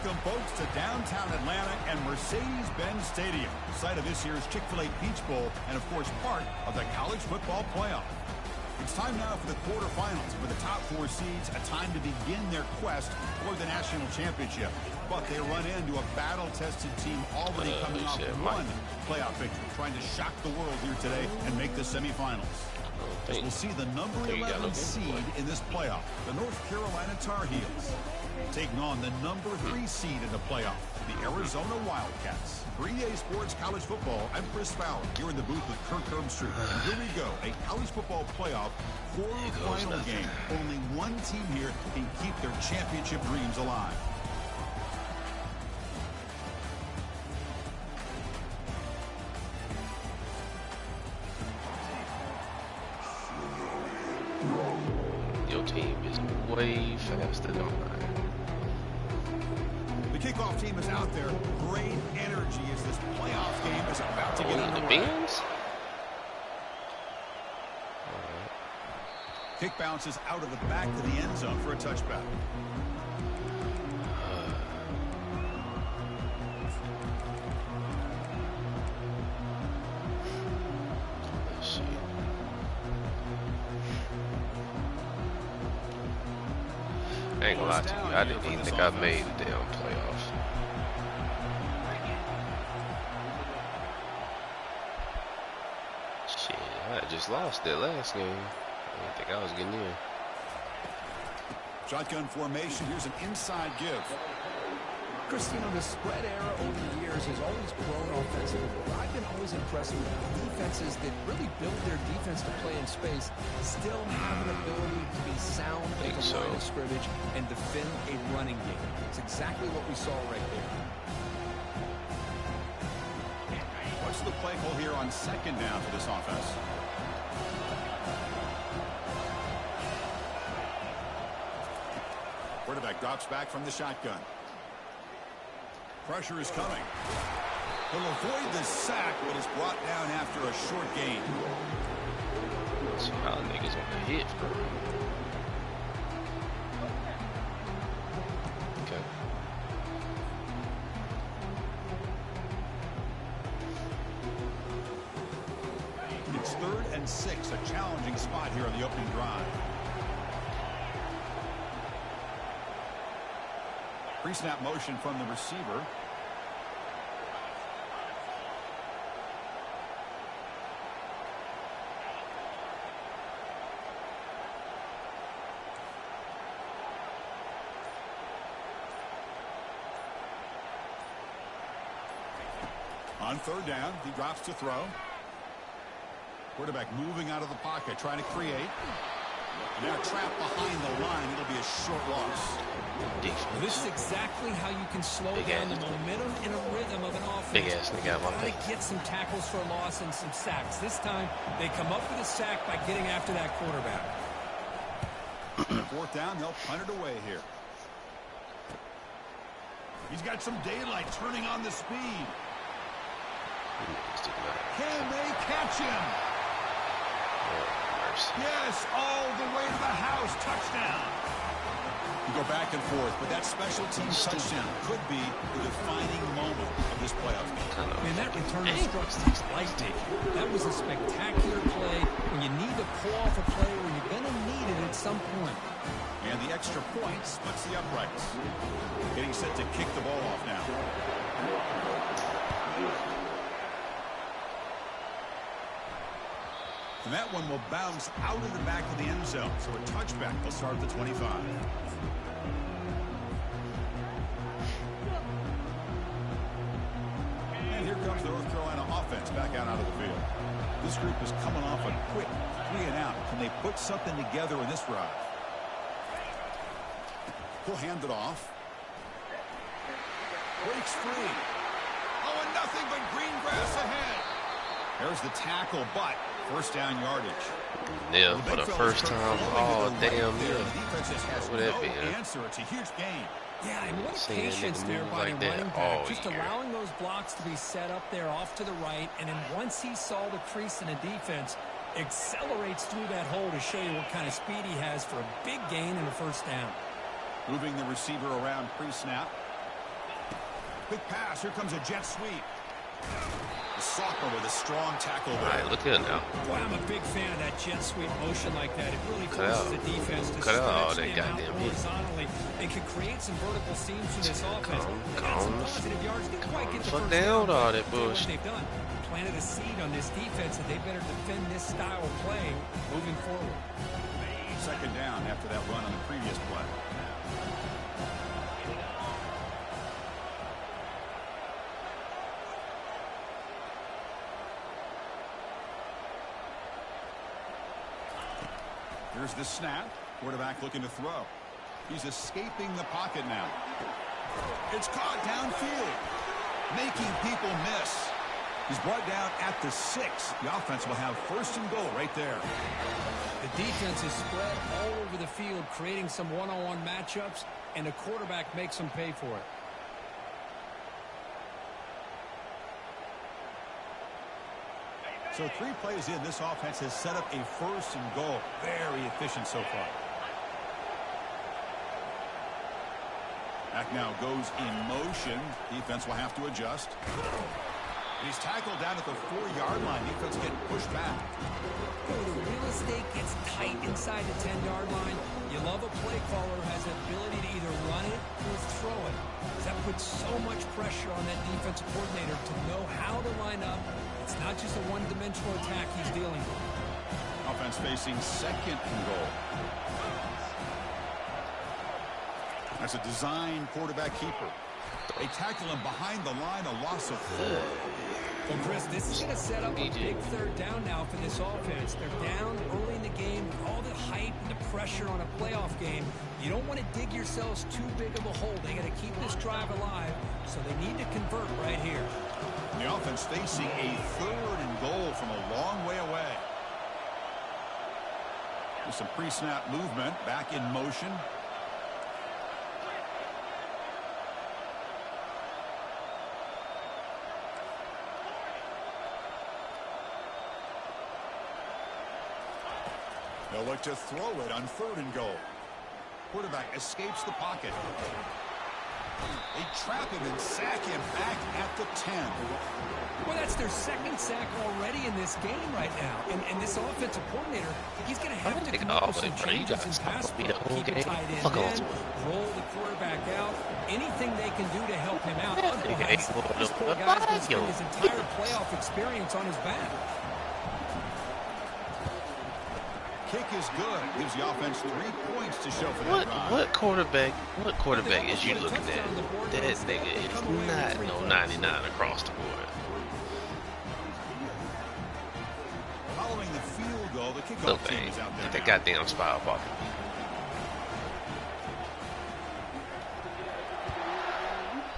Welcome, folks, to downtown Atlanta and Mercedes-Benz Stadium, site of this year's Chick-fil-A Peach Bowl and, of course, part of the college football playoff. It's time now for the quarterfinals. For the top four seeds, a time to begin their quest for the national championship. But they run into a battle-tested team already coming off one playoff victory, trying to shock the world here today and make the semifinals. We'll see the number 11 seed in this playoff, the North Carolina Tar Heels, taking on the number 3 seed in the playoff, the Arizona Wildcats. For EA Sports College Football, I'm Chris Fowler, here in the booth with Kirk Herbstreit. And here we go, a college football playoff quarterfinal game. Only one team here can keep their championship dreams alive. Your team is way faster than mine. The kickoff team is out there. Great energy as this playoff game is about to get underway. Kick bounces out of the back of the end zone for a touchback. Let's see. I ain't gonna lie to you, I didn't even think I made the damn playoffs. Shit, I just lost that last game. I didn't think I was getting in. Shotgun formation, here's an inside give. Christino, the spread era over the years has always grown offensively. But I've been always impressed with defenses that really build their defense to play in space, still have an ability to be sound at the line of scrimmage and defend a running game. It's exactly what we saw right there. What's the play call here on second down for this offense? Quarterback drops back from the shotgun. Pressure is coming. He'll avoid the sack, but is brought down after a short gain. Let's see how niggas on the hit, bro. Okay. It's 3rd and 6, a challenging spot here on the opening drive. Pre-snap motion from the receiver. On 3rd down, he drops to throw. Quarterback moving out of the pocket, trying to create. Now trapped behind the line. It'll be a short loss. Well, this is exactly how you can slow down the momentum and a rhythm of an offense. Big ass nigga, Try to get some tackles for a loss and some sacks. This time, they come up with a sack by getting after that quarterback. 4th down, they'll punt it away here. He's got some daylight turning on the speed. Can they catch him? Yes, all the way to the house. Touchdown. You go back and forth, but that special teams touchdown could be the defining moment of this playoff game. And that return instructions lightning. That was a spectacular play. When you need to pull off a play where you're going to need it at some point. And the extra point splits the uprights. Getting set to kick the ball off now. And that one will bounce out of the back of the end zone. So a touchback will start at the 25. And here comes the North Carolina offense back out of the field. This group is coming off a quick 3 and out. Can they put something together in this drive? He'll hand it off. Breaks free. Oh, and nothing but green grass ahead. There's the tackle, but first down yardage. Yeah, for the first time. Oh, damn, yeah. What would that be? Answer. It's a huge gain. Yeah, and what a patience there by the running back. Just allowing those blocks to be set up there off to the right, and then once he saw the crease in the defense, accelerates through that hole to show you what kind of speed he has for a big gain and a first down. Moving the receiver around pre-snap. Quick pass. Here comes a jet sweep. The sophomore with a strong tackle there. All right, look good now. Boy, I'm a big fan of that jet sweep motion like that. It really Cut forces out. the defense to Cut out all stretch that them out goddamn heat. horizontally. It can create some vertical seams for this offense. They got some positive yards. Didn't quite get the Fuck first down down. all that Tell you what bullshit. they've done. Planted a seed on this defense that they better defend this style of play moving forward. Second down after that run on the previous play. Here's the snap. Quarterback looking to throw. He's escaping the pocket now. It's caught downfield, making people miss. He's brought down at the 6. The offense will have first and goal right there. The defense is spread all over the field, creating some one-on-one matchups, and the quarterback makes them pay for it. So 3 plays in, this offense has set up a first and goal. Very efficient so far. Back now goes in motion. Defense will have to adjust. He's tackled down at the 4-yard line. Defense getting pushed back. The real estate gets tight inside the 10-yard line. You love a play caller who has the ability to either run it or throw it. That puts so much pressure on that defensive coordinator to know how to line up. It's not just a one-dimensional attack he's dealing with. Offense facing second and goal. That's a design quarterback keeper. They tackle him behind the line, a loss of 4. Well, Chris, this is going to set up a big third down now for this offense. They're down early in the game with all the hype and the pressure on a playoff game. You don't want to dig yourselves too big of a hole. They got to keep this drive alive, so they need to convert right here. The offense facing a third and goal from a long way away. With some pre-snap movement, back in motion. They'll look to throw it on third and goal. Quarterback escapes the pocket. They trap him and sack him back at the 10. Well, that's their second sack already in this game right now. And this offensive coordinator, he's going to have to come up with some changes in pass pro. Keep it tight end, roll the quarterback out. Anything they can do to help him out. Otherwise, this poor guy's going to spend his entire playoff experience on his back. Kick is good. Gives the offense 3 points to show for that drive. What quarterback is you looking at? That nigga is not no 99 across the board. Following the field goal, the kickoff Look, team man, is out there get that now. goddamn spile off.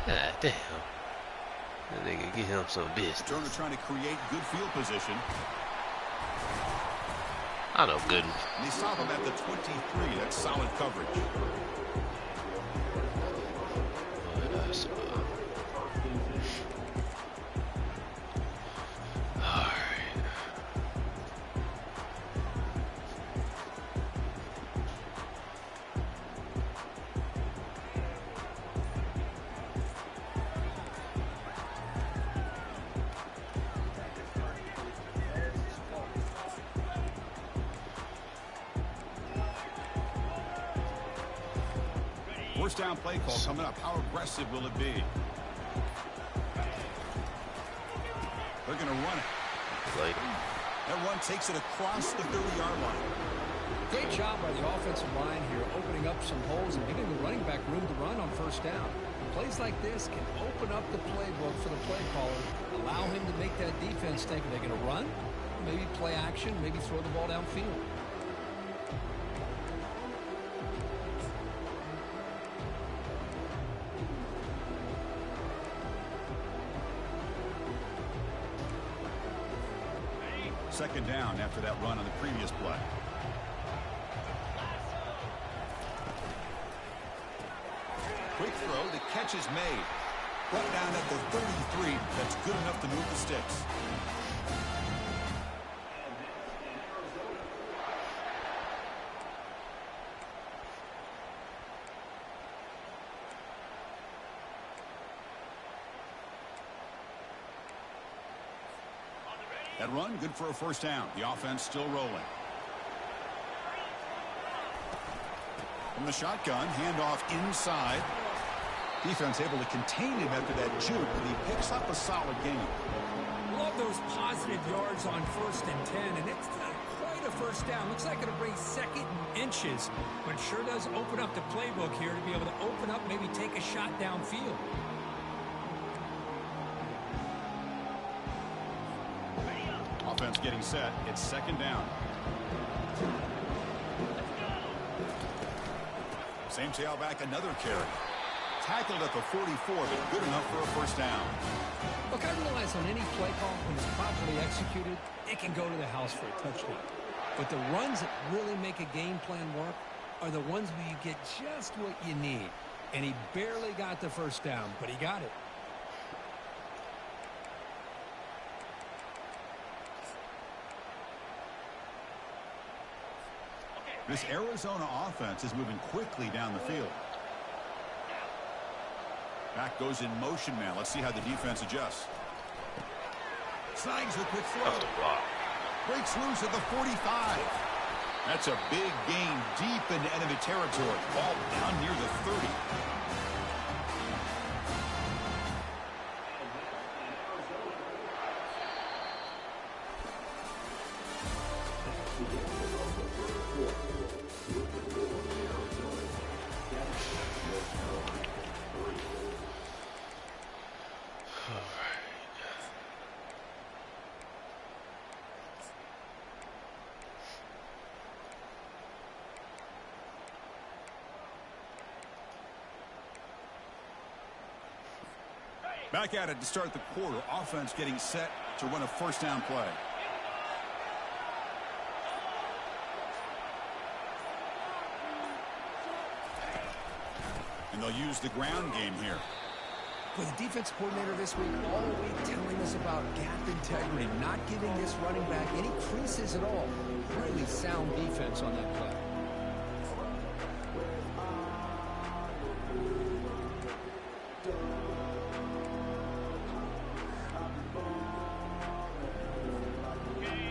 God damn. That nigga get him some business. Turner trying to create good field position. I know good. And they stop him at the 23. That's solid coverage. All right. First down play call coming up. How aggressive will it be? They're going to run it. That run takes it across the 30-yard line. Great job by the offensive line here, opening up some holes and giving the running back room to run on first down. Plays like this can open up the playbook for the play caller, allow him to make that defense think, are they going to run? Maybe play action, maybe throw the ball downfield. Second down after that run on the previous play. Quick throw. The catch is made. Brought down at the 33. That's good enough to move the sticks. That run, good for a first down. The offense still rolling. From the shotgun, handoff inside. Defense able to contain him after that juke, and he picks up a solid gain. Love those positive yards on 1st and 10, and it's not quite a first down. Looks like it'll bring 2nd and inches, but it sure does open up the playbook here to be able to open up, maybe take a shot downfield. Offense getting set. It's 2nd down. Same tailback, another carry. Tackled at the 44, but good enough for a first down. Look, I realize on any play call, when it's properly executed, it can go to the house for a touchdown. But the runs that really make a game plan work are the ones where you get just what you need. And he barely got the first down, but he got it. This Arizona offense is moving quickly down the field. Back goes in motion now. Let's see how the defense adjusts. Snags the quick throw. Breaks loose at the 45. That's a big gain deep into enemy territory. Ball down near the 30. Back at it to start the quarter. Offense getting set to run a first down play. And they'll use the ground game here. Well, the defense coordinator this week all week telling us about gap integrity, not giving this running back any creases at all. Really sound defense on that play.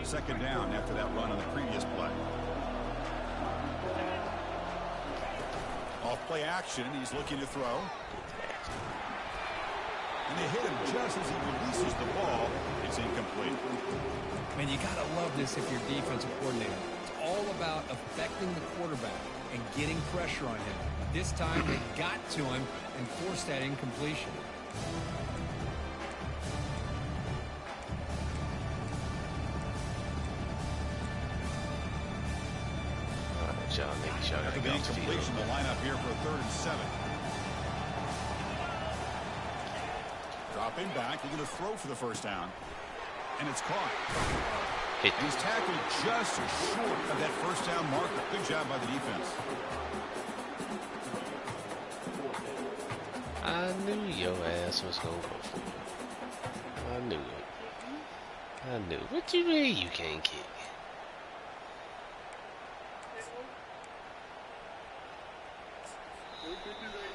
Second down after that run on the previous play. Off play action. He's looking to throw. And they hit him just as he releases the ball. It's incomplete. Man, you got to love this if you're defensive coordinator. It's all about affecting the quarterback and getting pressure on him. This time they got to him and forced that incompletion. After the incompletion, the lineup here for a 3rd and 7. Dropping back, they're going to throw for the first down. And it's caught. And he's tackled just short of that first down marker. Good job by the defense. I knew your ass was going to go for it. I knew it. I knew it. What you mean you can't kick?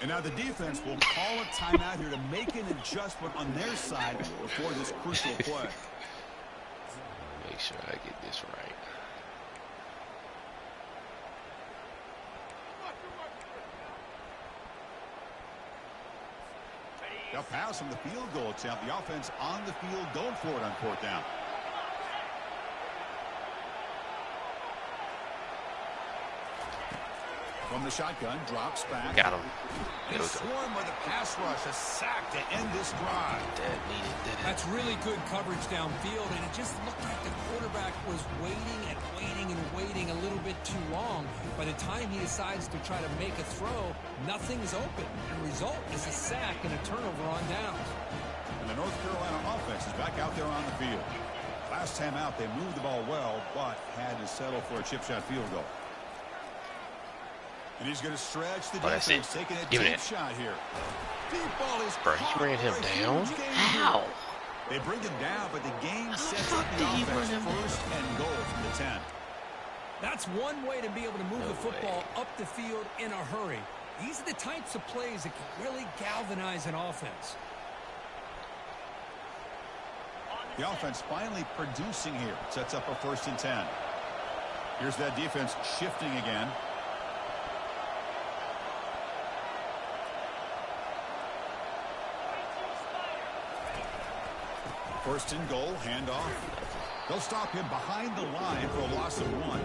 And now the defense will call a timeout here to make an adjustment on their side before this crucial play. Make sure I get this right. They'll pass from the field goal attempt. The offense on the field going for it on 4th down. From the shotgun, drops back. Got him. They swarm with a pass rush, a sack to end this drive. That needed that. That's really good coverage downfield, and it just looked like the quarterback was waiting and waiting and waiting a little bit too long. By the time he decides to try to make a throw, nothing's open. And the result is a sack and a turnover on downs. And the North Carolina offense is back out there on the field. Last time out, they moved the ball well, but had to settle for a chip shot field goal. And he's going to stretch the defense, taking a deep shot here. Deep ball is Bro, he ran him down? How? They bring him down, but the game sets up the offense 1st and goal from the 10. That's one way to be able to move the football up the field in a hurry. These are the types of plays that can really galvanize an offense. The offense finally producing here. Sets up a 1st and 10. Here's that defense shifting again. First and goal, handoff. They'll stop him behind the line for a loss of 1.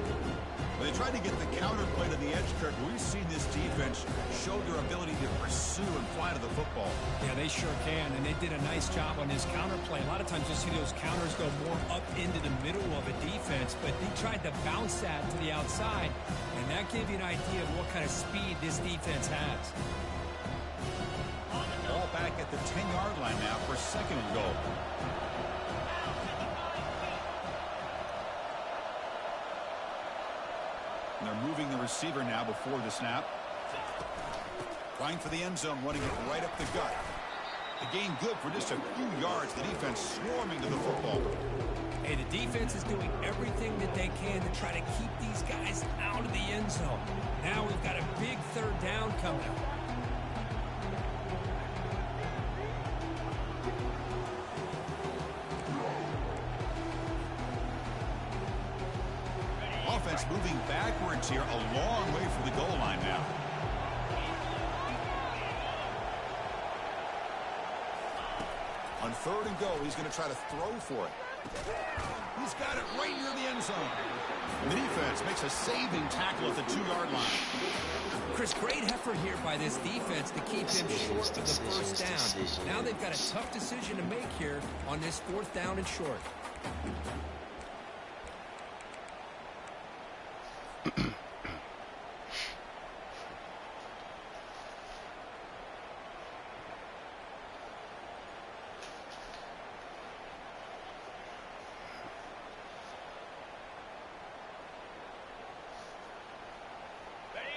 When they tried to get the counter play to the edge, Kirk, we've seen this defense show their ability to pursue and fly to the football. Yeah, they sure can, and they did a nice job on this counter play. A lot of times you'll see those counters go more up into the middle of a defense, but they tried to bounce that to the outside, and that gave you an idea of what kind of speed this defense has. Ball back at the 10-yard line now for 2nd and goal. And they're moving the receiver now before the snap. Trying for the end zone, running it right up the gut. The gain good for just a few yards. The defense swarming to the football. Hey, the defense is doing everything that they can to try to keep these guys out of the end zone. Now we've got a big 3rd down coming up. Offense moving backwards here, a long way from the goal line now. On 3rd and goal, he's going to try to throw for it. He's got it right near the end zone. The defense makes a saving tackle at the 2-yard line. Chris, great effort here by this defense to keep him short of the 1st down. Now they've got a tough decision to make here on this 4th down and short.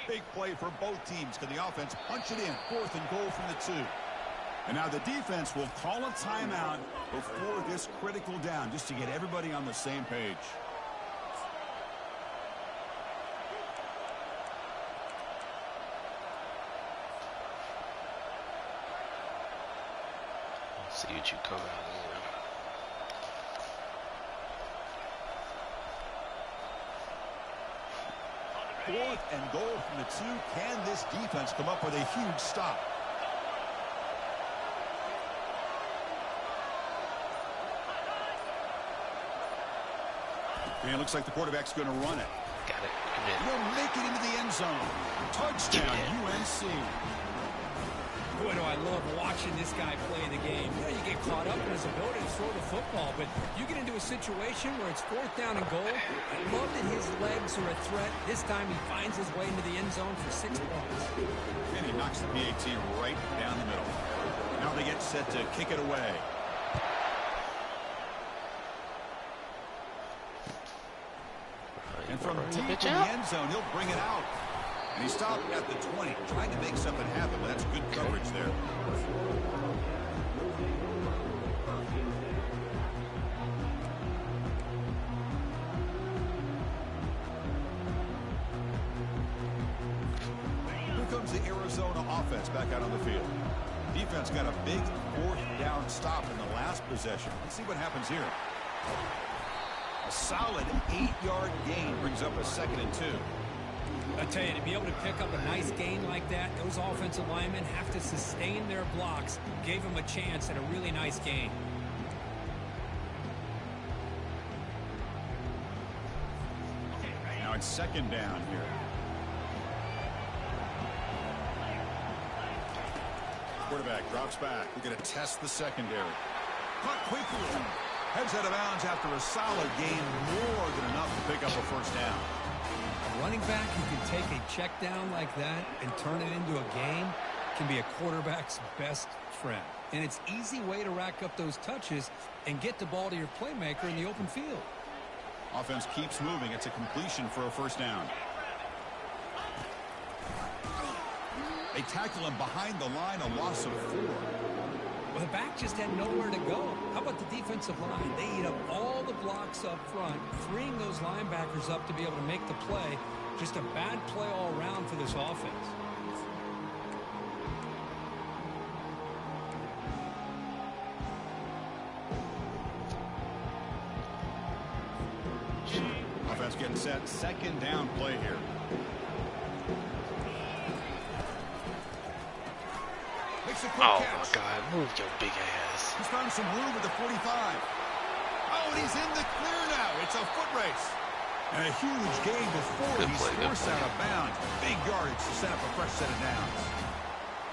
Big play for both teams. Can the offense punch it in? 4th and goal from the 2. And now the defense will call a timeout before this critical down, just to get everybody on the same page. See what you come out of. 4th and goal from the 2. Can this defense come up with a huge stop? And it looks like the quarterback's going to run it. Got it. Will make it into the end zone. Touchdown, UNC. Boy, do I love watching this guy play the game. You know, you get caught up in his ability to throw the football, but you get into a situation where it's 4th down and goal. I love that his legs are a threat. This time he finds his way into the end zone for 6 points. And he knocks the PAT right down the middle. Now they get set to kick it away. And from deep in the end zone, he'll bring it out. And he stopped at the 20, trying to make something happen, but that's good coverage there. Here comes the Arizona offense back out on the field. Defense got a big 4th down stop in the last possession. Let's see what happens here. A solid 8-yard gain brings up a 2nd and 2. I tell you, to be able to pick up a nice gain like that, those offensive linemen have to sustain their blocks. Gave them a chance at a really nice gain. Now it's 2nd down here. Quarterback drops back. We're going to test the secondary. Caught quickly. Heads out of bounds after a solid gain, more than enough to pick up a 1st down. A running back who can take a check down like that and turn it into a gain can be a quarterback's best friend. And it's an easy way to rack up those touches and get the ball to your playmaker in the open field. Offense keeps moving. It's a completion for a 1st down. They tackle him behind the line, a loss of 4. Well, the back just had nowhere to go. How about the defensive line? They eat up all the blocks up front, freeing those linebackers up to be able to make the play. Just a bad play all around for this offense. offense getting set. Second down play here. Makes a quick Oh catch. my God, move your big ass. He's found some room at the 45. Oh, and he's in the clear now. It's a foot race. And a huge gain before Good he's play, good forced play. out of bounds. Big yardage to set up a fresh set of downs.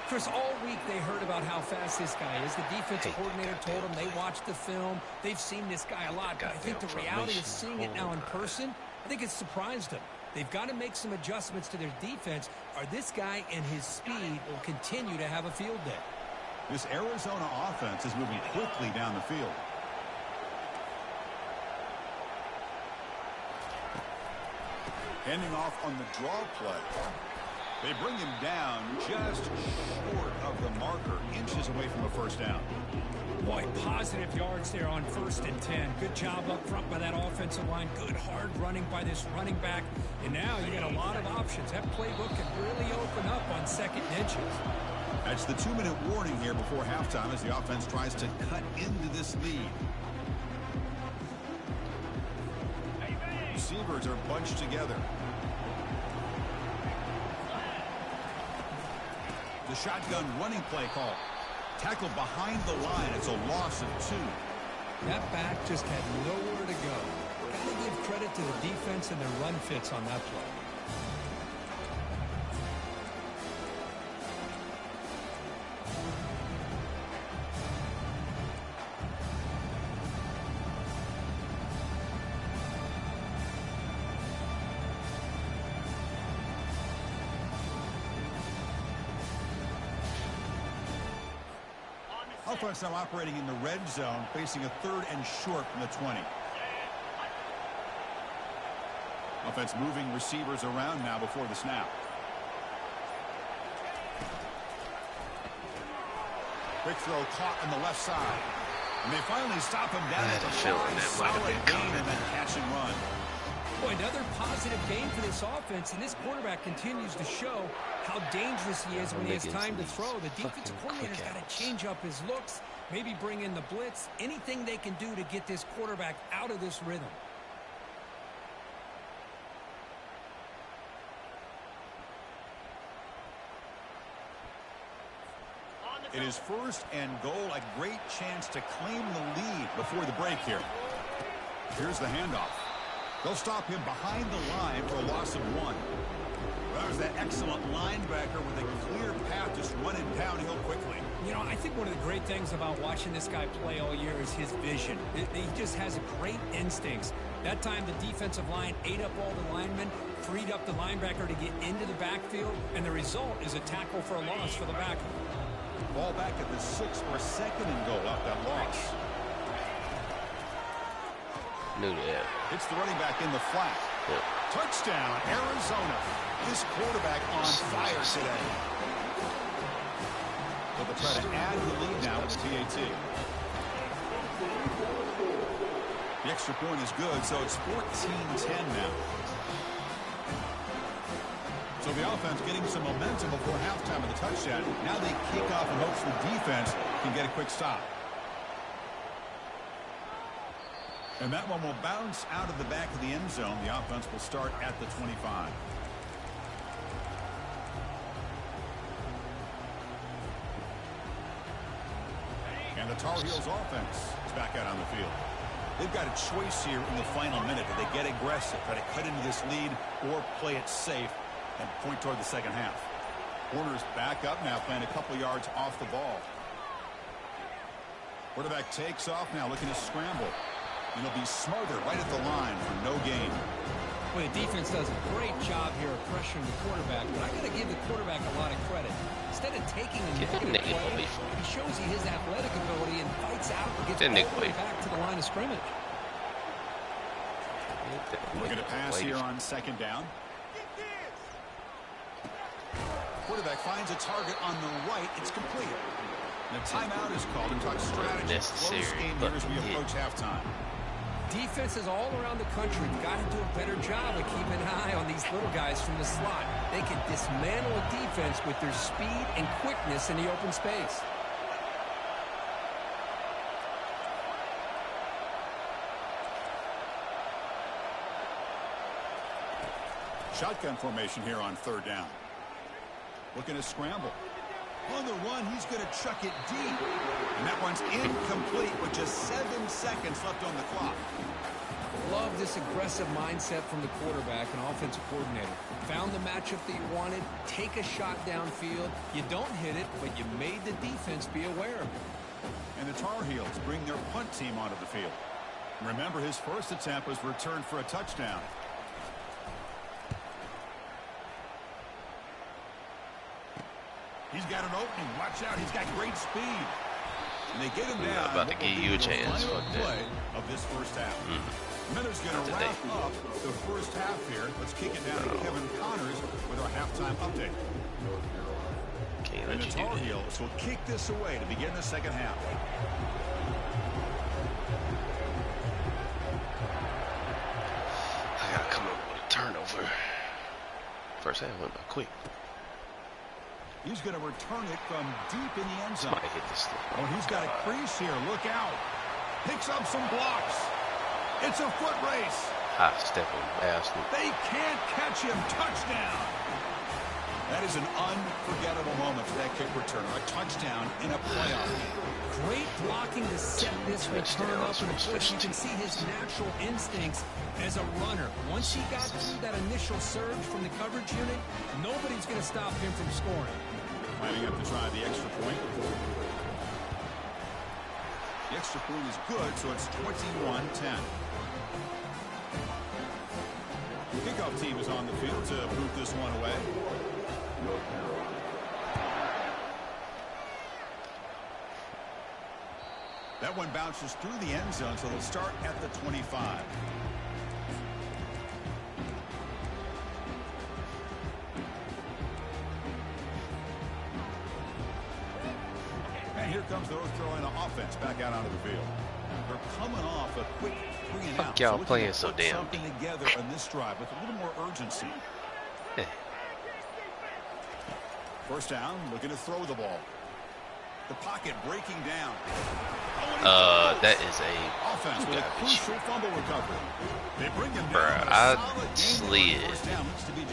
Chris, all week they heard about how fast this guy is. The defensive coordinator told them they watched the film. They've seen this guy a lot. But I think the reality of seeing it now in person, I think it's surprised them. They've got to make some adjustments to their defense, or this guy and his speed will continue to have a field day. This Arizona offense is moving quickly down the field. Handing off on the draw play. They bring him down just short of the marker, inches away from a first down. Boy, positive yards there on 1st and 10. Good job up front by that offensive line. Good hard running by this running back. And now you got a lot of options. That playbook can really open up on 2nd and inches. That's the 2-minute warning here before halftime as the offense tries to cut into this lead. Receivers are bunched together. The shotgun running play call. Tackled behind the line. It's a loss of 2. That back just had nowhere to go. Got to give credit to the defense and their run fits on that play. Offense now operating in the red zone, facing a 3rd and short from the 20. Offense moving receivers around now before the snap. Quick throw caught on the left side. And they finally stop him down at the feeling that might have been gain and then catch and run. Boy, another positive game for this offense, and this quarterback continues to show how dangerous he is when he has time to throw. The defensive coordinator's got to change up his looks, maybe bring in the blitz, anything they can do to get this quarterback out of this rhythm. It is 1st and goal, a great chance to claim the lead before the break here. Here's the handoff. They'll stop him behind the line for a loss of 1. Well, there's that excellent linebacker with a clear path just running downhill quickly. You know, I think one of the great things about watching this guy play all year is his vision. He just has great instincts. That time the defensive line ate up all the linemen, freed up the linebacker to get into the backfield, and the result is a tackle for a loss for the backup. Ball back at the 6 for a 2nd and goal out that loss. Knew that. It's the running back in the flat. Yeah. Touchdown, Arizona. This quarterback on fire today. But they'll try to add the lead now with PAT. The extra point is good, so it's 14-10 now. So the offense getting some momentum before halftime of the touchdown. Now they kick off in hopes the defense can get a quick stop. And that one will bounce out of the back of the end zone. The offense will start at the 25. And the Tar Heels offense is back out on the field. They've got a choice here in the final minute. Do they get aggressive, try to cut into this lead, or play it safe and point toward the second half? Warner's back up now, playing a couple yards off the ball. Quarterback takes off now, looking to scramble. And he'll be smothered right at the line for no gain. Well, the defense does a great job here of pressuring the quarterback, but I got to give the quarterback a lot of credit. Instead of taking a negative play, he shows you his athletic ability and fights out and gets all the way back to the line of scrimmage. Looking to pass here on 2nd down. Quarterback finds a target on the right. It's complete. And a timeout is called and talk strategy. Close game here as we approach halftime. Defenses all around the country got to do a better job of keeping an eye on these little guys from the slot. They can dismantle a defense with their speed and quickness in the open space. Shotgun formation here on third down. Looking to scramble. On the run, he's going to chuck it deep. And that one's incomplete with just 7 seconds left on the clock. Love this aggressive mindset from the quarterback and offensive coordinator. Found the matchup that you wanted, take a shot downfield. You don't hit it, but you made the defense be aware of it. And the Tar Heels bring their punt team onto the field. Remember, his first attempt was returned for a touchdown. He's got an opening. Watch out. He's got great speed. And they get him down. I'm about to give you a chance. Final play of this first half. Miller's going to wrap up the first half here. Let's kick it down to Kevin Connors with our halftime update. And the Tar Heels will kick this away to begin the second half. I gotta come up with a turnover. First half went by quick. He's going to return it from deep in the end zone. Somebody hit this thing. Oh, he's got a crease here. Look out. Picks up some blocks. It's a foot race. High stepping bastard. They can't catch him. Touchdown. That is an unforgettable moment for that kick returner. A touchdown in a playoff game. Great blocking to set this return up, and of course you can see his natural instincts as a runner. Once he got through that initial surge from the coverage unit, nobody's going to stop him from scoring. Lining up to try the extra point. The extra point is good, so it's 21-10. The kickoff team is on the field to boot this one away. That one bounces through the end zone, so they'll start at the 25. And here comes the North Carolina offense back out onto the field. They're coming off a quick 3 and out. Fuck y'all playing so damn something together on this drive with a little more urgency. First down, looking to throw the ball. The pocket breaking down. That is a offense with a crucial fumble recovery. They bring him down. I slid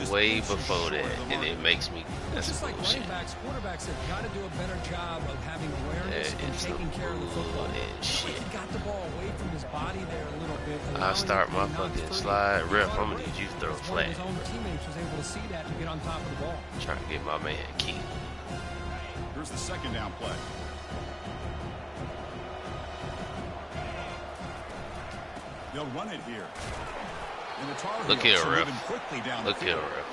way before that, and it makes me. That's just like running backs, quarterbacks have got to do a better job of having awareness and taking care of the football. Shit. He got the ball away from his body there a little bit. I start my fucking slide. Ref, I'm gonna need you to throw a flag. His own teammates was able to see that and get on top of the ball. Trying to get my man Key. Here's the second down play. They'll run it here. And the Tar Heels Look here, ref. Quickly down Look here, ref.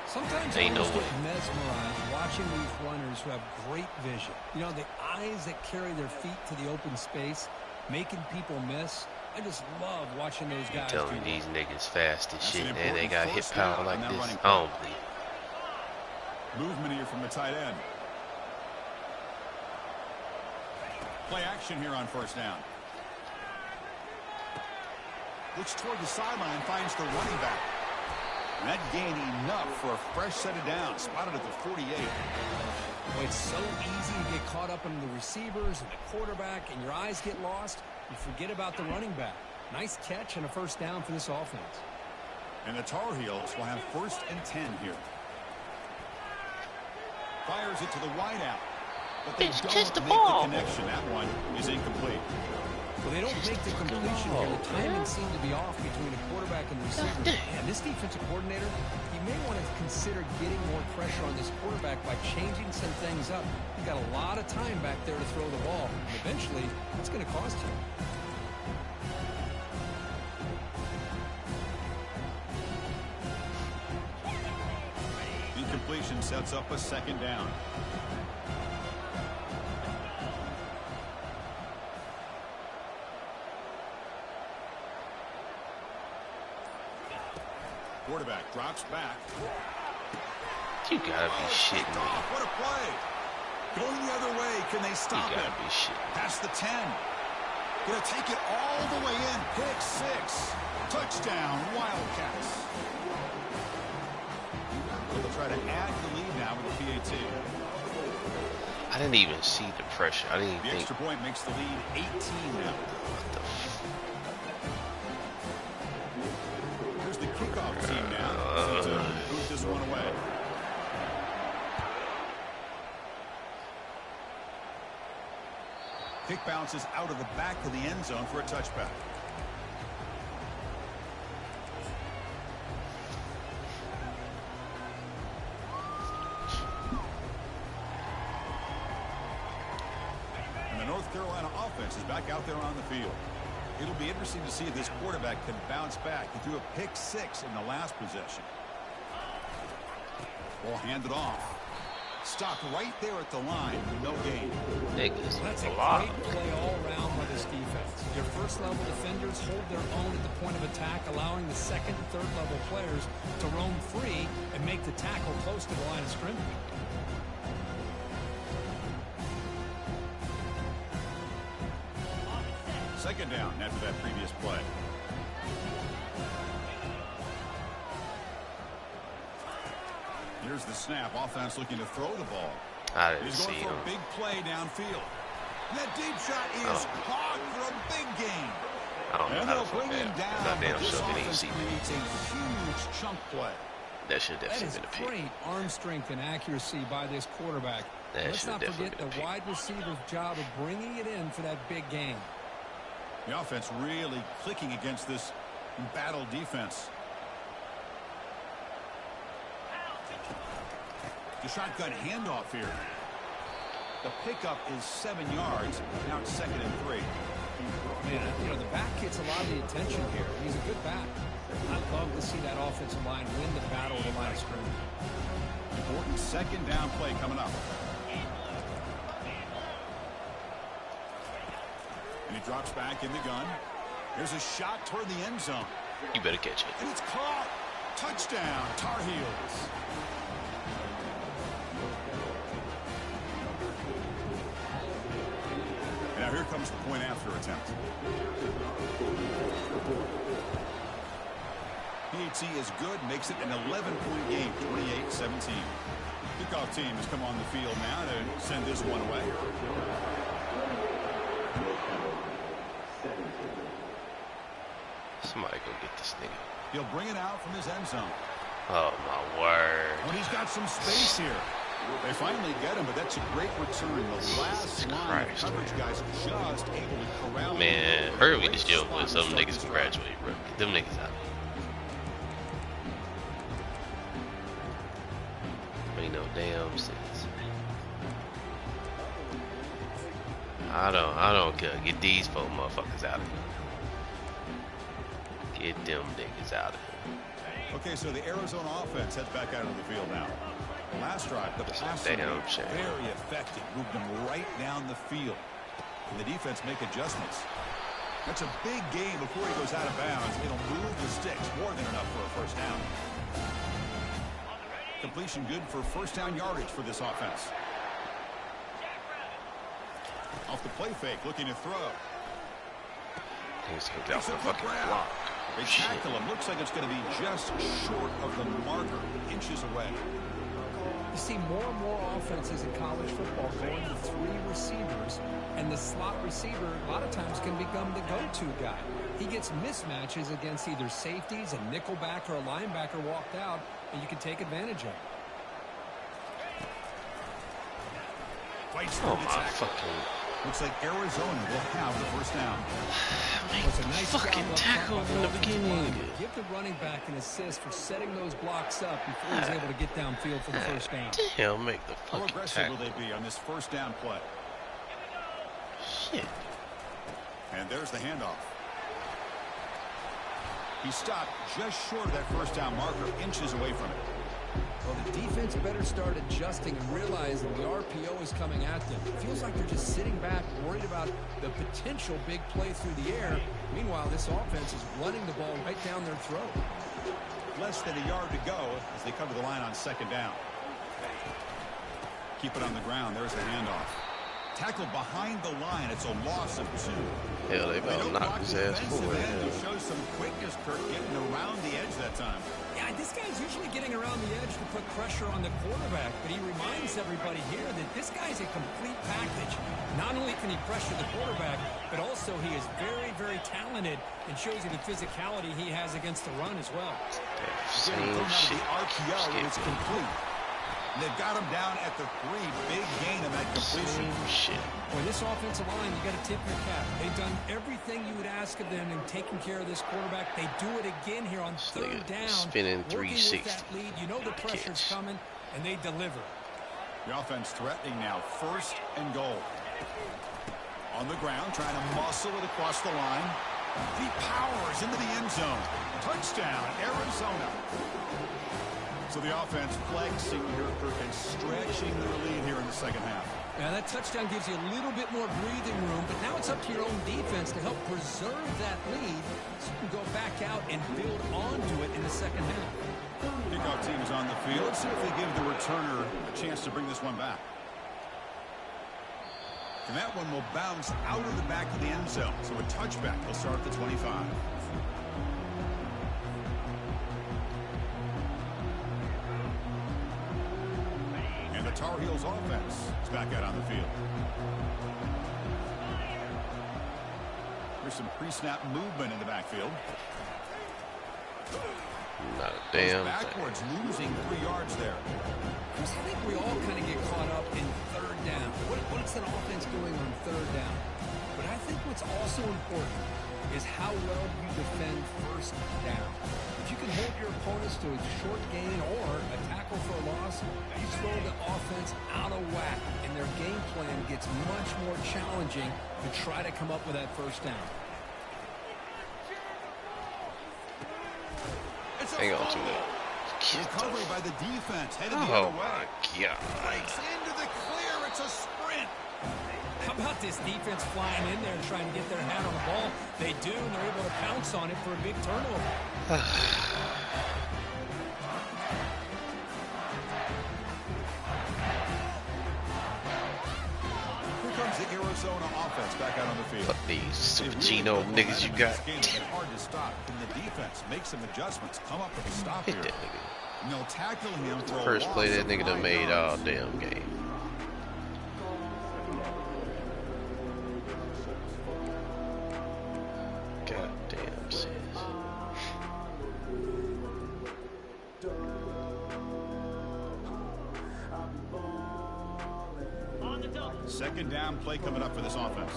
Sometimes ain't no I way. get mesmerized watching these runners who have great vision. You know, the eyes that carry their feet to the open space, making people miss. I just love watching those guys. Telling me these niggas fast as shit, and they got hit first power down like on that this. running I don't believe it. Movement here from the tight end. Play action here on first down. Looks toward the sideline, finds the running back. And that gained enough for a fresh set of downs. Spotted at the 48. Well, it's so easy to get caught up in the receivers and the quarterback, and your eyes get lost. You forget about the running back. Nice catch and a first down for this offense. And the Tar Heels will have 1st and 10 here. Fires it to the wideout. But they don't make the connection. That one is incomplete. Well, they don't make the completion here. The timing seemed to be off between the quarterback and the receiver. And this defensive coordinator, he may want to consider getting more pressure on this quarterback by changing some things up. He's got a lot of time back there to throw the ball. And eventually, it's going to cost him. Incompletion sets up a second down. Quarterback drops back. You gotta be shitting me. What a play. Going the other way. Can they stop You him? gotta be shitting. Past the 10. Gonna take it all the way in. Pick 6. Touchdown, Wildcats. They'll try to add the lead now with the PAT. I didn't even see the pressure. I didn't even The think. extra point makes the lead 18 now. What the Here's the kickoff team now. So it's a Kick bounces out of the back of the end zone for a touchback. And the North Carolina offense is back out there on the field. It'll be interesting to see if this quarterback can bounce back. He threw a pick 6 in the last possession. Ball handed off. Stopped right there at the line. No gain. That's a great play all around by this defense. Your first level defenders hold their own at the point of attack, allowing the second and third level players to roam free and make the tackle close to the line of scrimmage. Second down after that previous play. Here's the snap. Offense looking to throw the ball. I didn't He's see going for him. a big play downfield. That deep shot is caught for a big gain. I don't know And how they'll to fuck bring him that. down. That damn But this show didn't even offense see me. creates a huge chunk play. That should That is definitely been a pick. great arm strength and accuracy by this quarterback. That Let's should not definitely forget been a the pick. wide receiver's job of bringing it in for that big gain. The offense really clicking against this battle defense. The shotgun handoff here. The pickup is 7 yards. Now it's 2nd and 3. Man, you know, the back gets a lot of the attention here. He's a good back. I'd love to see that offensive line win the battle of the line of scrimmage. Important 2nd down play coming up. And he drops back in the gun. Here's a shot toward the end zone. You better catch it. And it's caught. Touchdown, Tar Heels. And now here comes the point after attempt. PHC is good, makes it an 11-point game, 28-17. Kickoff team has come on the field now to send this one away. Somebody go get this nigga. He'll bring it out from his end zone. Oh, my word. When he's got some space here. They finally get him, but that's a great return. The last line of coverage guys just able to corral him. Man, hurry with this deal with some niggas to graduate, bro. Get them niggas out. Ain't no damn sense. I don't care. Get these four motherfuckers out of here. Get them niggas out of here. Okay, so the Arizona offense heads back out of the field now. Last drive, the passing damn shame. very effective. Moved them right down the field. And the defense make adjustments. That's a big gain before he goes out of bounds. It'll move the sticks. More than enough for a first down. Completion good for first down yardage for this offense. Off the play fake, looking to throw. He's kicked out for the fucking block. They tackle him. Looks like it's going to be just short of the marker, inches away. You see more and more offenses in college football going to 3 receivers, and the slot receiver a lot of times can become the go-to guy. He gets mismatches against either safeties, a nickelback, or a linebacker walked out, and you can take advantage of it. Oh my fucking. Looks like Arizona will have the first down. It's a nice Fucking job up tackle front by from the offensive beginning. line. Give the running back an assist for setting those blocks up before he's able to get downfield for the first down. Damn, make the How fucking aggressive tackle. will they be on this first down play? Shit. And there's the handoff. He stopped just short of that first down marker, inches away from it. Well, the defense better start adjusting and realizing the RPO is coming at them. It feels like they're just sitting back, worried about the potential big play through the air. Meanwhile, this offense is running the ball right down their throat. Less than a yard to go as they come to the line on second down. Keep it on the ground. There's the handoff. Tackled behind the line. It's a loss of 2. Hell, they about to knock his ass forward. He shows some quickness, Kirk, getting around the edge that time. Yeah, this guy's usually getting around the edge to put pressure on the quarterback, but he reminds everybody here that this guy's a complete package. Not only can he pressure the quarterback, but also he is very, very talented and shows you the physicality he has against the run as well. Same Getting thrown out of shit. the RPO, and it's complete. They've got him down at the 3. Big gain in that completion. Shit. Boy, this offensive line, you got to tip your cap. They've done everything you would ask of them in taking care of this quarterback. They do it again here on third down. Spinning 360. That lead. You know the pressure's coming, and they deliver. The offense threatening now. 1st and goal. On the ground, trying to muscle it across the line. He powers into the end zone. Touchdown, Arizona. So the offense flexing here, and stretching their lead here in the second half. Now that touchdown gives you a little bit more breathing room, but now it's up to your own defense to help preserve that lead so you can go back out and build onto it in the second half. Kickoff team is on the field. Let's see if they give the returner a chance to bring this one back. And that one will bounce out of the back of the end zone. So a touchback will start at the 25. And the Tar Heels offense is back out on the field. There's some pre-snap movement in the backfield. Not a damn backwards, thing. losing 3 yards there. Chris, I think we all kind of get caught up in third down. What's an offense doing on third down? But I think what's also important is how well you defend first down. If you can hold your opponents to a short gain or a tackle for a loss, you throw the offense out of whack, and their game plan gets much more challenging to try to come up with that first down. Hang on to that. Recovery by the defense. Headed the Oh other way. my God. Breaks into the clear. It's a sprint. How about this defense flying in there and trying to get their hand on the ball? They do, and they're able to pounce on it for a big turnover. Here comes the Arizona offense back out on the field. Fuck these Super Gino niggas you got. It's hard to stop. Can the defense make some adjustments? Come up with a stop Hit here. that nigga. And they'll tackle him for a First play loss that of nigga done 9 made yards. all damn game. God damn, sis. Second down play coming up for this offense.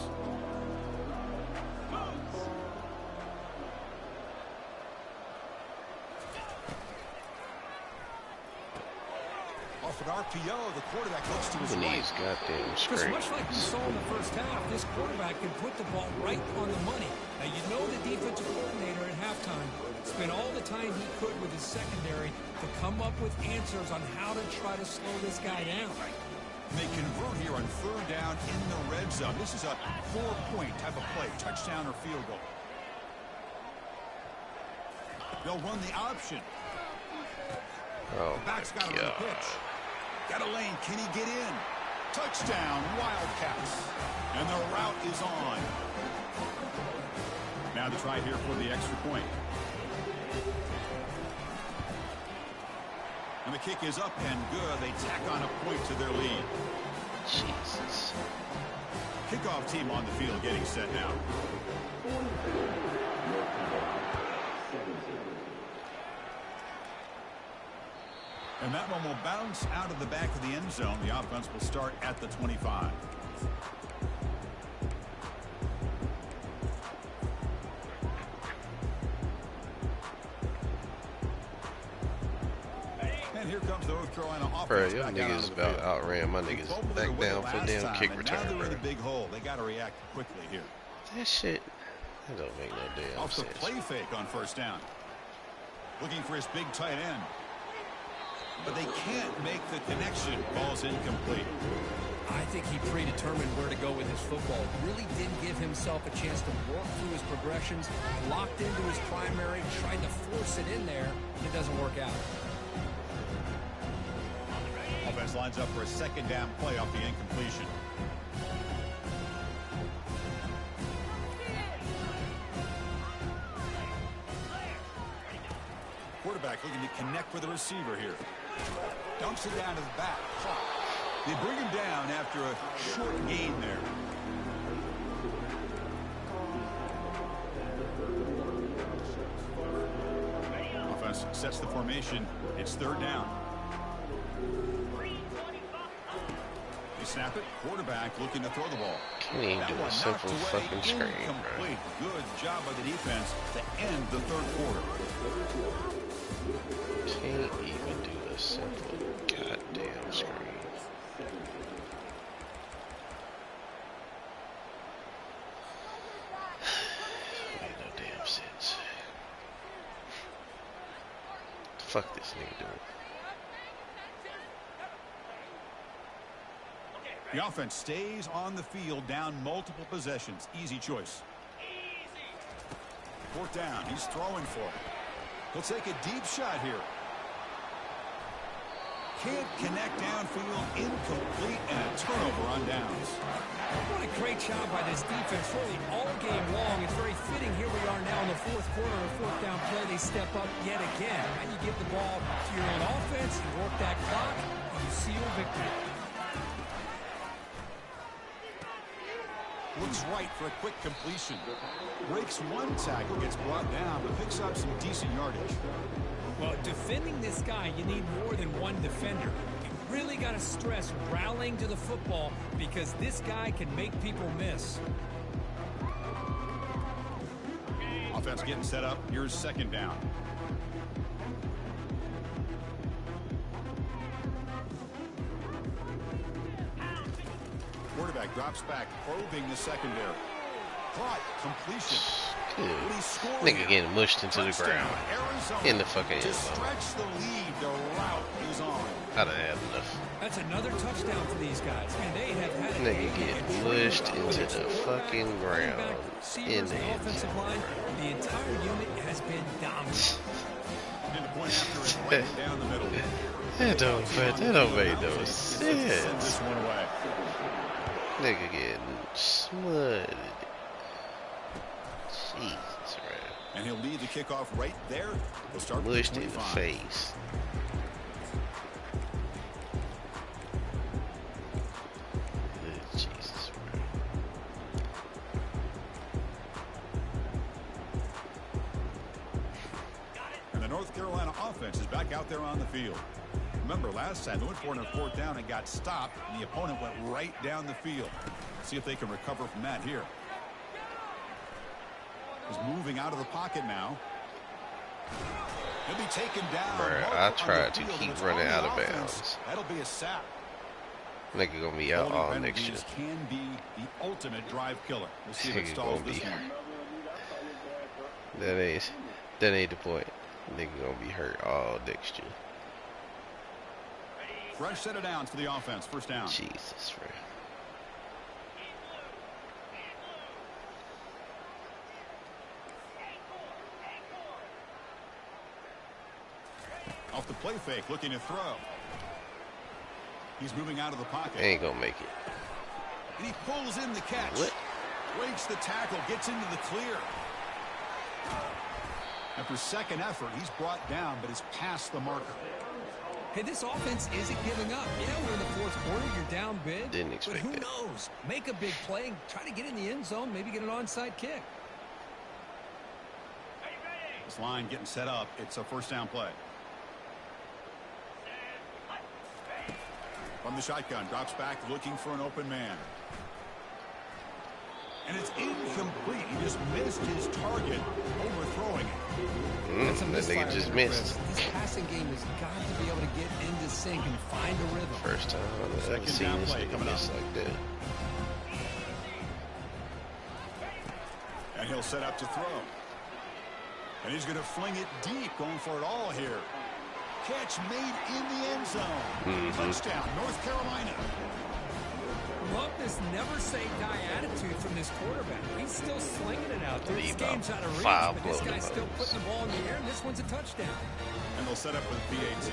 Off an RPO, the quarterback looks to his Even right. these goddamn Because much like we screens. saw in the first half, this quarterback can put the ball right on the money. Now, you know the defensive coordinator at halftime spent all the time he could with his secondary to come up with answers on how to try to slow this guy down. And they convert here on third down in the red zone. This is a 4-point type of play, touchdown or field goal. They'll run the option. Oh The back's got him my on God. the pitch. Got a lane. Can he get in? Touchdown, Wildcats. And the route is on. Now to try here for the extra point. And the kick is up and good. They tack on a point to their lead. Jesus. Kickoff team on the field getting set now. And that one will bounce out of the back of the end zone. The offense will start at the 25. And here comes the North Carolina offense. Bro, y'all back out niggas onto the about field. outran my They niggas fumbled their back way down for last damn time, kick and return, now they're in bro. a big hole. They got to react quickly here. That shit, that don't make no damn Off the sense. play fake on first down. Looking for his big tight end. But they can't make the connection. Ball's incomplete. I think he predetermined where to go with his football. Really didn't give himself a chance to work through his progressions. Locked into his primary, tried to force it in there, and it doesn't work out. Offense lines up for a second down play off the incompletion. Quarterback looking to connect with the receiver here. Dumps it down to the back. Clock. They bring him down after a short gain there. Offense sets the formation. It's third down. snap it. Quarterback looking to throw the ball. Can't even do a simple fucking screen, bro. Good job by the defense to end the third quarter. Can't even do a simple goddamn screen. Made no damn sense. Fuck this nigga doing. The offense stays on the field, down multiple possessions. Easy choice. Fourth down. He's throwing for it. He'll take a deep shot here. Can't connect downfield. Incomplete, and a turnover on downs. What a great job by this defense really all game long. It's very fitting. Here we are now in the fourth quarter. A fourth down play. They step up yet again. And you give the ball to your own offense. You work that clock. And you seal victory. Looks right for a quick completion. Breaks one tackle, gets brought down, but picks up some decent yardage. Well, defending this guy, you need more than one defender. You really got to stress rallying to the football because this guy can make people miss. Offense getting set up. Here's second down. Quarterback drops back, probing the secondary. Caught, completion. Nigga getting mushed into the ground. In the fucking end zone. Stretch the lead, the route is on. I done had enough. That's another touchdown for these guys. And they have had nigga getting mushed into the fucking ground. In the end offensive line, the entire unit has been dominant. And the point after is right down the middle. That don't make no sense. This one away. Nigga getting smutted. Jesus, man. And he'll lead the kickoff right there. He'll start mushed in the face. Jesus, man. And the North Carolina offense is back out there on the field. Remember, last time they went for it on fourth down and got stopped, and the opponent went right down the field. See if they can recover from that here. He's moving out of the pocket now. He'll be taken down. Bruh, I tried to keep running out of bounds. That'll be a sack. Nigga gonna be out all next year. Can be the ultimate drive killer. We'll see if it stalls this one. That ain't the point. Nigga gonna be hurt all next year. Fresh set of downs for the offense. First down. Jesus, man. Off the play fake, looking to throw. He's moving out of the pocket. Ain't gonna make it. And he pulls in the catch. What? Breaks the tackle, gets into the clear. After second effort, he's brought down, but is past the marker. Hey, this offense isn't giving up. Yeah, we're in the fourth quarter. You're down big. Didn't expect but who that. knows? Make a big play. Try to get in the end zone. Maybe get an onside kick. This line getting set up. It's a first down play. From the shotgun, drops back, looking for an open man. And it's incomplete. He just missed his target, overthrowing it. That nigga just missed. This passing game has got to be able to get into sync and find a rhythm. First time I've ever seen this nigga miss like that. And he'll set up to throw. And he's going to fling it deep, going for it all here. Catch made in the end zone. Touchdown, North Carolina. Love this never-say-die attitude from this quarterback. He's still slinging it out there. This game's out of reach, but this guy's still putting the ball in the air, and this one's a touchdown. And they'll set up with PAT.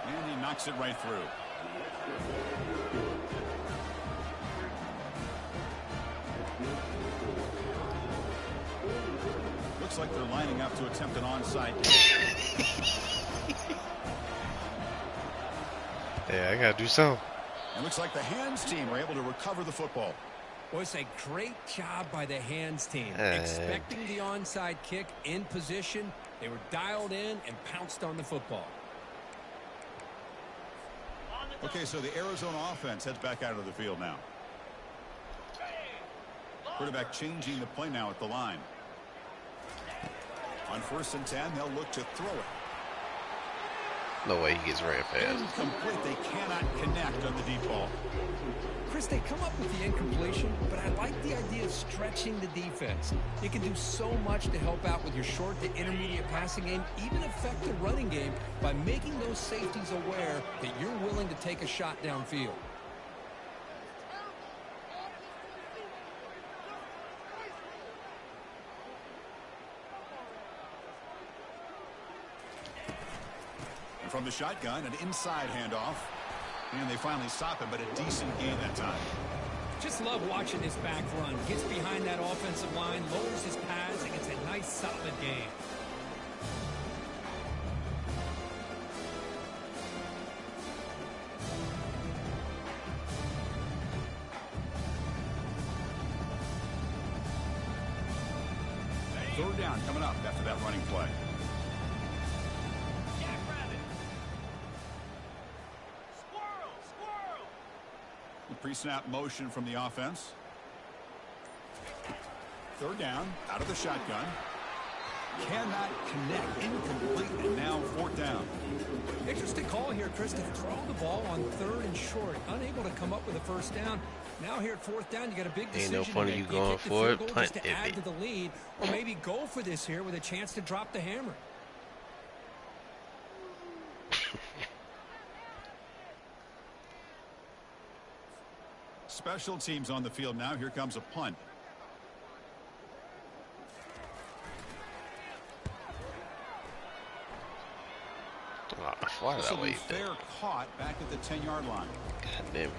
And he knocks it right through. Looks like they're lining up to attempt an onside kick. Yeah, I gotta do something. It looks like the hands team were able to recover the football. Well, it's a great job by the hands team. Expecting the onside kick in position. They were dialed in and pounced on the football. Okay, so the Arizona offense heads back out of the field now. Quarterback changing the play now at the line. On 1st and 10, they'll look to throw it. No way he gets ran fast. Incomplete. They cannot connect on the deep ball. Chris, they come up with the incompletion, but I like the idea of stretching the defense. It can do so much to help out with your short to intermediate passing game, even affect the running game by making those safeties aware that you're willing to take a shot downfield. From the shotgun, an inside handoff. And they finally stop him, but a decent gain that time. Just love watching this back run. Gets behind that offensive line, lowers his pads, and gets a nice, solid gain. Third down coming up after that running play. Pre-snap motion from the offense. Third down, out of the shotgun. Cannot connect, incomplete, and now 4th down. Interesting call here, Chris, to throw the ball on 3rd and short. Unable to come up with a 1st down. Now here at 4th down, you got a big decision. Ain't no funny you going for it, punt to add to the lead, or maybe go for this here with a chance to drop the hammer. Special teams on the field now. Here comes a punt. Why did I wait? Fair caught back at the 10-yard line. God damn it.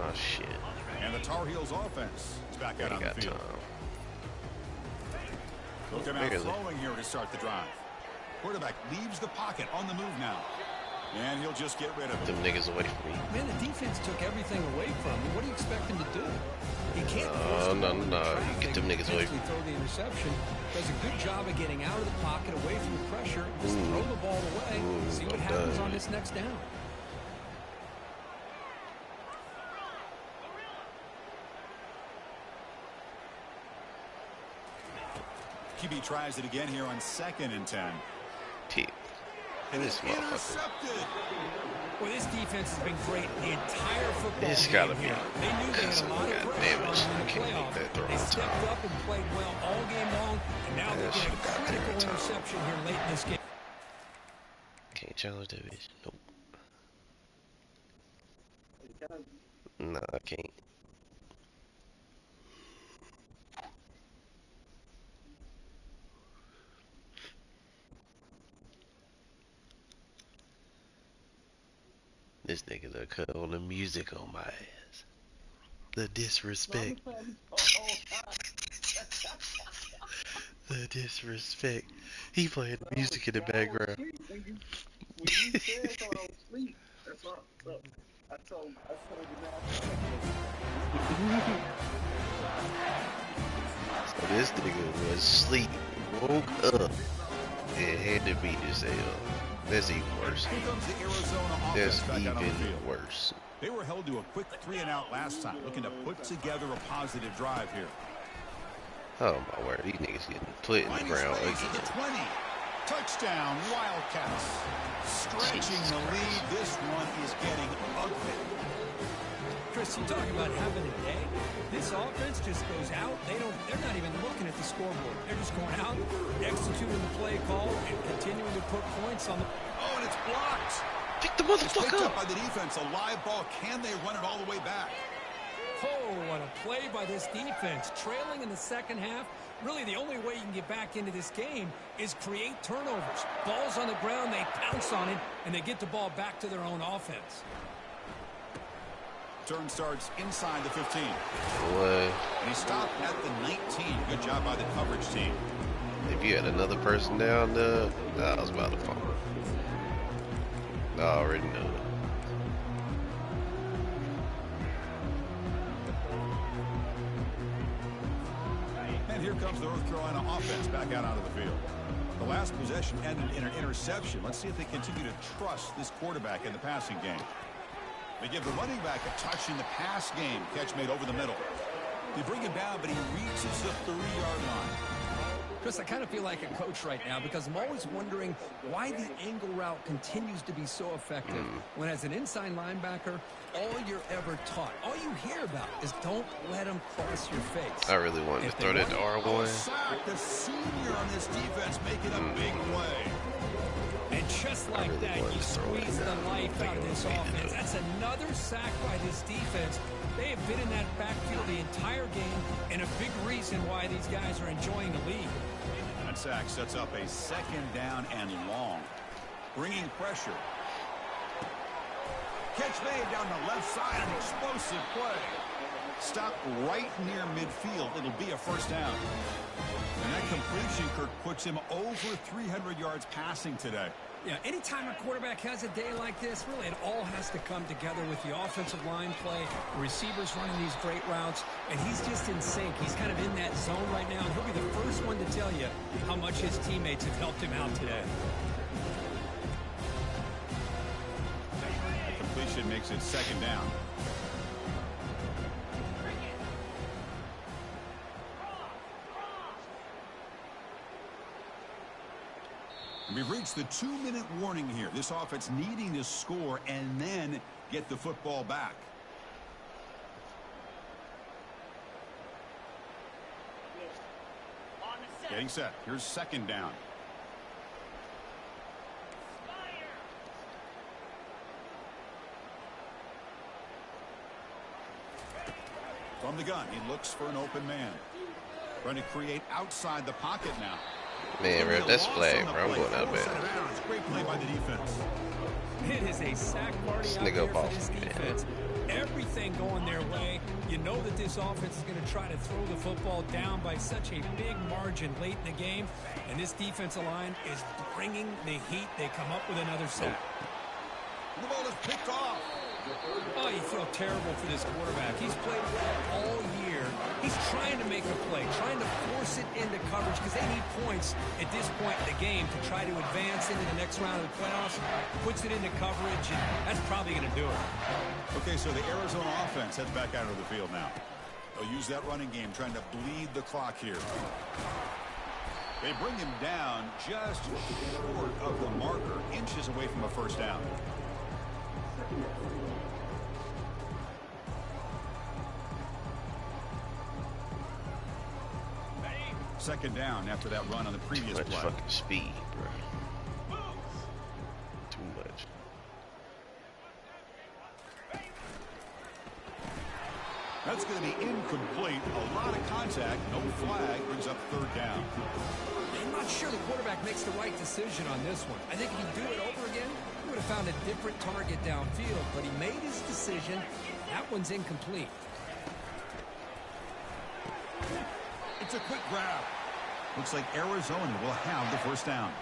Oh, shit. And the Tar Heels offense is back out on the field. Looking out throwing here to start the drive. Quarterback leaves the pocket on the move now. And he'll just get rid of it. Them niggas away from me. Man, the defense took everything away from him. What do you expect him to do? He can't no. You get them niggas away from me. Throw the interception. Does a good job of getting out of the pocket, away from the pressure. Just throw the ball away. See what happens on this next down. QB tries it again here on 2nd and 10. And this motherfucker. Well, this defense has been great the entire football It's game gotta be. here. They knew they had a lot of pressure on the playoff. They stepped up and played well all game long, and now they're getting a critical interception here late in this game. Can't challenge that bitch. Nope. No, I can't. This nigga done cut on the music on my ass. The disrespect. The disrespect. He playing music in the background. So this nigga was asleep, woke up, and handed me this L. That's even worse. That's even worse. They were held to a quick 3-and-out last time, looking to put together a positive drive here. Oh my word, these niggas getting put in the ground again. 20. Touchdown, Wildcats. Stretching the lead. This one is getting ugly. Chris, you talking about having a day? This offense just goes out. They're not even looking at the scoreboard. They're just going out, executing the play call, and continuing to put points on the. Oh, and it's blocked. Pick the motherfucker up by the defense. A live ball. Can they run it all the way back? Oh, what a play by this defense. Trailing in the second half. Really, the only way you can get back into this game is create turnovers. Ball's on the ground, they pounce on it, and they get the ball back to their own offense. Turn starts inside the 15. Boy. And he stopped at the 19. Good job by the coverage team. If you had another person down there, I was about to fall. I already know it. And here comes the North Carolina offense back out onto the field. The last possession ended in an interception. Let's see if they continue to trust this quarterback in the passing game. They give the running back a touch in the pass game. Catch made over the middle. They bring him down, but he reaches the 3-yard line. Chris, I kind of feel like a coach right now because I'm always wondering why the angle route continues to be so effective when as an inside linebacker, all you're ever taught, all you hear about is don't let them cross your face. I really wanted to throw that to R1. Sack, the senior on this defense making a big play. And just like that, you squeeze the life out of this offense. That's another sack by this defense. They have been in that backfield the entire game, and a big reason why these guys are enjoying the lead. That sack sets up a 2nd down and long. Bringing pressure. Catch made down the left side, an explosive play. Stop right near midfield. It'll be a 1st down. And that completion, Kirk, puts him over 300 yards passing today. Yeah, anytime a quarterback has a day like this, really it all has to come together with the offensive line play, the receivers running these great routes, and he's just in sync. He's kind of in that zone right now, and he'll be the first one to tell you how much his teammates have helped him out today. The completion makes it 2nd down. We've reached the 2-minute warning here. This offense needing to score and then get the football back. Getting set. Here's 2nd down. From the gun, he looks for an open man. Trying to create outside the pocket now. Man, Rip, that's flag, bro. I'm going out of bed. Great play by the defense. It is a sack party out there for this defense. Everything going their way. You know that this offense is going to try to throw the football down by such a big margin late in the game. And this defensive line is bringing the heat. They come up with another sack. The ball is picked off. Oh, you feel terrible for this quarterback. He's played well all year. He's trying to make a play, trying to force it into coverage because they need points at this point in the game to try to advance into the next round of the playoffs. Puts it into coverage, and that's probably going to do it. Okay, so the Arizona offense heads back out of the field now. They'll use that running game, trying to bleed the clock here. They bring him down just short of the marker, inches away from a 1st down. 2nd down after that run on the previous play. Too much fucking speed, bro. Too much. That's going to be incomplete. A lot of contact. No flag. Brings up 3rd down. I'm not sure the quarterback makes the right decision on this one. I think if he'd do it over again, he would have found a different target downfield, but he made his decision. That one's incomplete. It's a quick grab. Looks like Arizona will have the 1st down.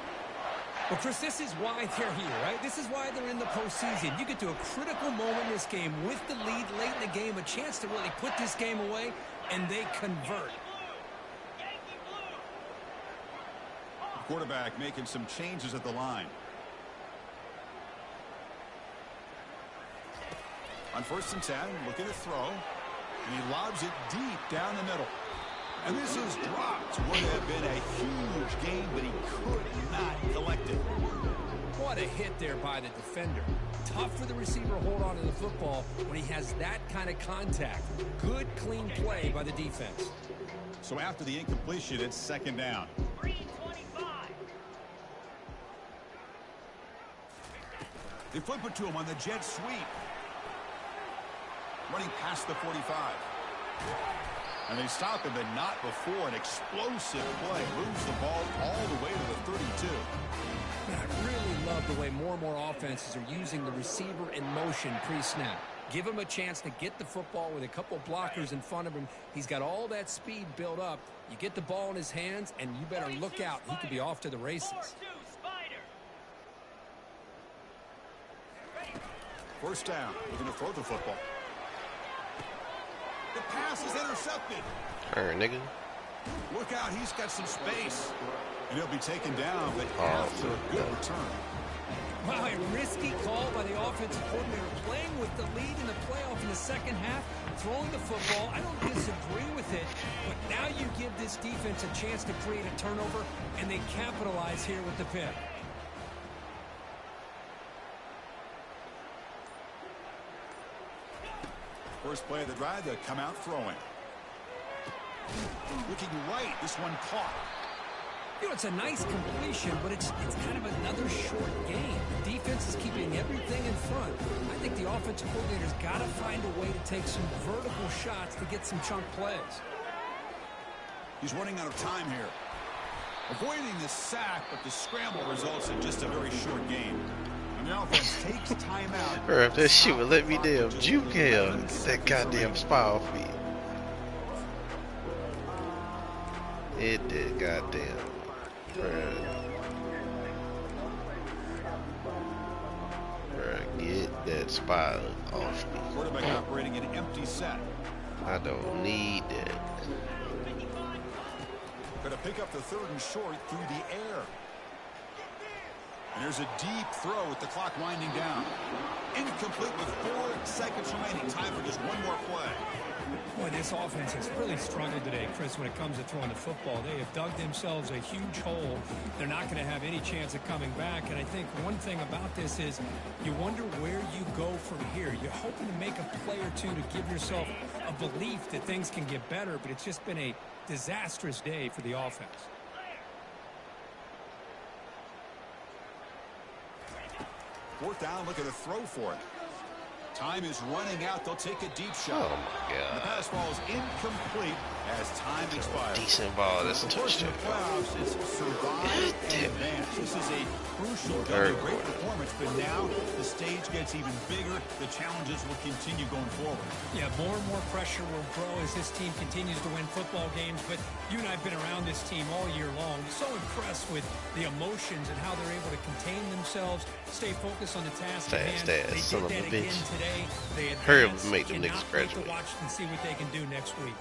Well, Chris, this is why they're here, right? This is why they're in the postseason. You get to a critical moment in this game with the lead late in the game, a chance to really put this game away, and they convert. The quarterback making some changes at the line. On 1st and 10, looking to throw, and he lobs it deep down the middle. And this is dropped. Would have been a huge game, but he could not collect it. What a hit there by the defender. Tough for the receiver to hold on to the football when he has that kind of contact. Good, clean play by the defense. So after the incompletion, it's 2nd down. They flip it to him on the jet sweep. Running past the 45. And they stop him, but not before. An explosive play. Moves the ball all the way to the 32. Man, I really love the way more and more offenses are using the receiver in motion pre-snap. Give him a chance to get the football with a couple blockers in front of him. He's got all that speed built up. You get the ball in his hands, and you better look out. He could be off to the races. First down. We're going to throw the football. The pass is intercepted. Nigga. Look out, he's got some space. And he'll be taken down, but after a good return. Wow, a risky call by the offensive coordinator, playing with the lead in the playoff in the second half, throwing the football. I don't disagree with it, but now you give this defense a chance to create a turnover, and they capitalize here with the pick. First play of the drive, they come out throwing. Looking right, this one caught. You know, it's a nice completion, but it's kind of another short game. The defense is keeping everything in front. I think the offensive coordinator's got to find a way to take some vertical shots to get some chunk plays. He's running out of time here. Avoiding the sack, but the scramble results in just a very short game. And the offense takes time out. Bro, if that shit would let me damn juke him, get that goddamn spy off me. It did, goddamn. Bruh, get that spy off me. Quarterback operating an empty set. I don't need that. Going to pick up the third and short through the air. And there's a deep throw with the clock winding down. Incomplete with 4 seconds remaining. Time for just one more play. Boy, this offense has really struggled today, Chris, when it comes to throwing the football. They have dug themselves a huge hole. They're not going to have any chance of coming back. And I think one thing about this is you wonder where you go from here. You're hoping to make a play or two to give yourself a belief that things can get better, but it's just been a disastrous day for the offense. Fourth down, look at a throw for it. Time is running out. They'll take a deep shot. Oh my God. The pass falls incomplete as time expires. Decent ball. That's a touchdown. The playoffs is survive and advance. This is a crucial game. Great performance, but now the stage gets even bigger. The challenges will continue going forward. Yeah, more and more pressure will grow as this team continues to win football games. But you and I have been around this team all year long. So impressed with the emotions and how they're able to contain themselves, stay focused on the task at hand. They did that again today. They hurry up and make them niggas graduate. To watch and see what they can do next week.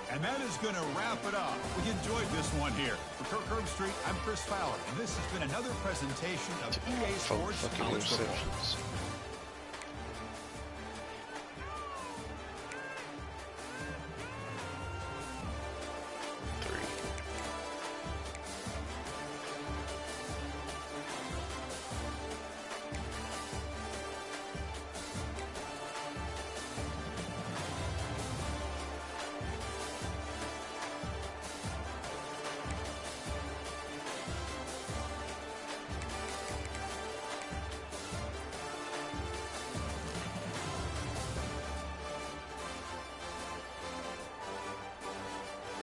And that is going to wrap it up. We enjoyed this one here. For Kirk Herbstreit, I'm Chris Fowler, and this has been another presentation of EA Sports College Football.